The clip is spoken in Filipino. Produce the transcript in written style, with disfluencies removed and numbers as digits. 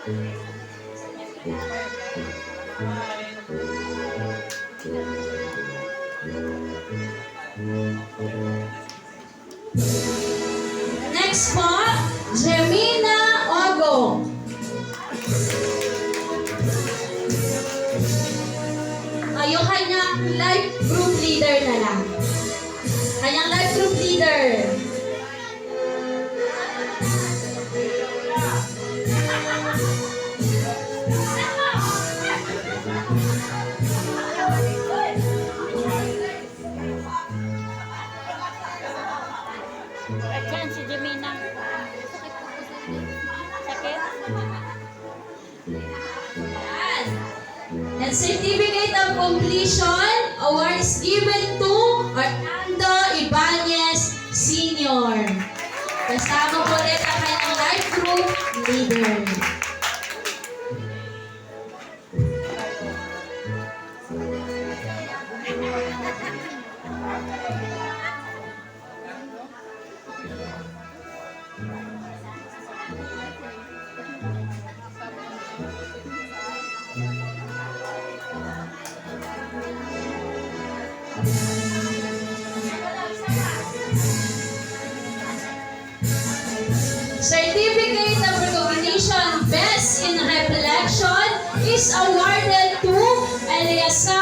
Next po, Jemina Ogo. Yung kanyang life group leader na lang. Kanyang life group leader. Diyan si Jemina. Sakit? Yan. And certificate of completion award is given to Orlando Ibanez Sr. Kasama po ulit ang kanyang life group leader. Certificate of recognition Best in Reflection is awarded to Eliasa